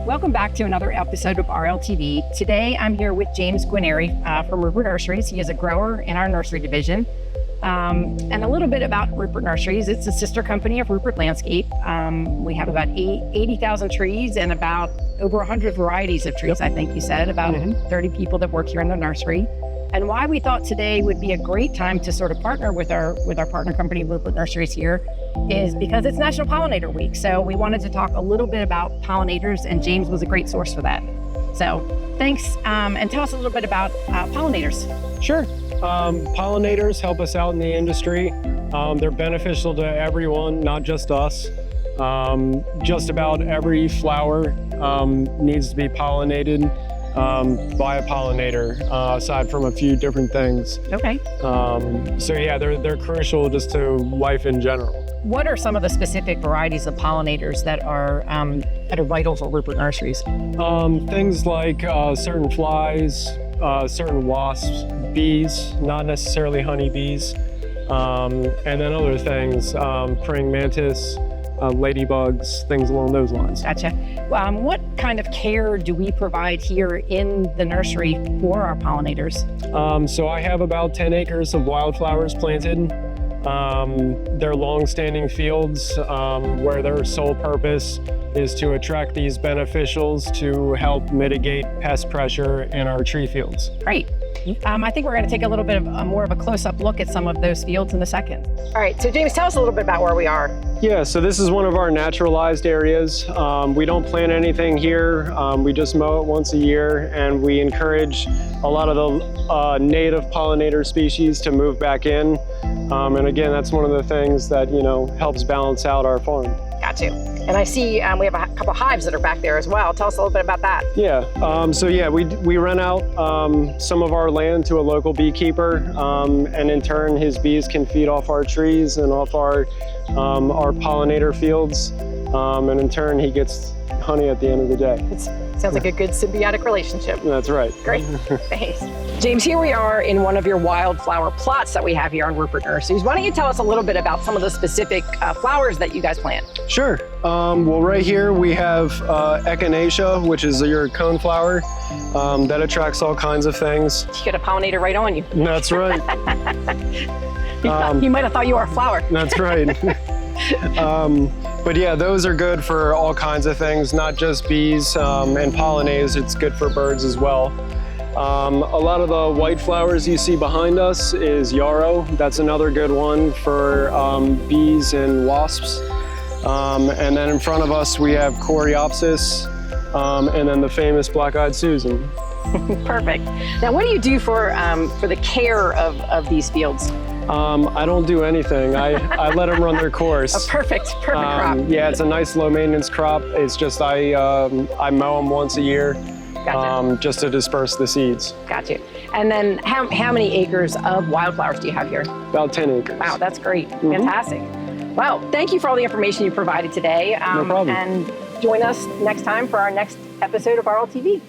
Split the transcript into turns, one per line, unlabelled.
Welcome back to another episode of RLTV. Today I'm here with James Guarnieri from Ruppert Nurseries. He is a grower in our nursery division. And a little bit about Ruppert Nurseries. It's a sister company of Ruppert Landscape. We have about 80,000 trees and about over 100 varieties of trees, I think you said, about 30 people that work here in the nursery. And why we thought today would be a great time to sort of partner with our partner company, Ruppert Nurseries here, is because it's National Pollinator Week. So we wanted to talk a little bit about pollinators, and James was a great source for that. So thanks, and tell us a little bit about pollinators.
Sure. Pollinators help us out in the industry. They're beneficial to everyone, not just us. Just about every flower needs to be pollinated by a pollinator, aside from a few different things.
Okay.
So yeah, they're crucial just to life in general.
What are some of the specific varieties of pollinators that are vital for Ruppert Nurseries?
Things like certain flies, certain wasps, bees, not necessarily honeybees, and then other things, praying mantis, ladybugs, things along those lines.
Gotcha. What kind of care do we provide here in the nursery for our pollinators?
So I have about 10 acres of wildflowers planted. They're long-standing fields where their sole purpose is to attract these beneficials to help mitigate pest pressure in our tree fields.
Great. I think we're going to take a little bit of more of a close-up look at some of those fields in a second. All right, so James, tell us a little bit about where we are.
Yeah, so this is one of our naturalized areas. We don't plant anything here. We just mow it once a year, and we encourage a lot of the native pollinator species to move back in. And again, that's one of the things that, helps balance out our farm.
Got you. And I see we have a couple hives that are back there as well. Tell us a little bit about that.
Yeah, we rent out some of our land to a local beekeeper, and in turn his bees can feed off our trees and off our pollinator fields, and in turn he gets honey at the end of the day.
Sounds like a good symbiotic relationship.
That's right.
Great, thanks. James, here we are in one of your wildflower plots that we have here on Ruppert Nurseries. Why don't you tell us a little bit about some of the specific flowers that you guys plant?
Sure. Well, right here we have echinacea, which is your coneflower that attracts all kinds of things.
You get a pollinator right on you.
That's right.
He might have thought you were a flower.
That's right. But yeah, those are good for all kinds of things, not just bees and pollinators. It's good for birds as well. A lot of the white flowers you see behind us is yarrow. That's another good one for bees and wasps. And then in front of us we have coreopsis, and then the famous black-eyed Susan.
Perfect. Now, what do you do for the care of these fields?
I don't do anything. I let them run their course.
A perfect crop.
Yeah, it's a nice low maintenance crop. It's just I mow them once a year. Gotcha. Just to disperse the seeds.
Got you. And then how many acres of wildflowers do you have here?
About 10 acres.
Wow, that's great. Fantastic. Well, thank you for all the information you provided today.
No problem.
And join us next time for our next episode of RLTV.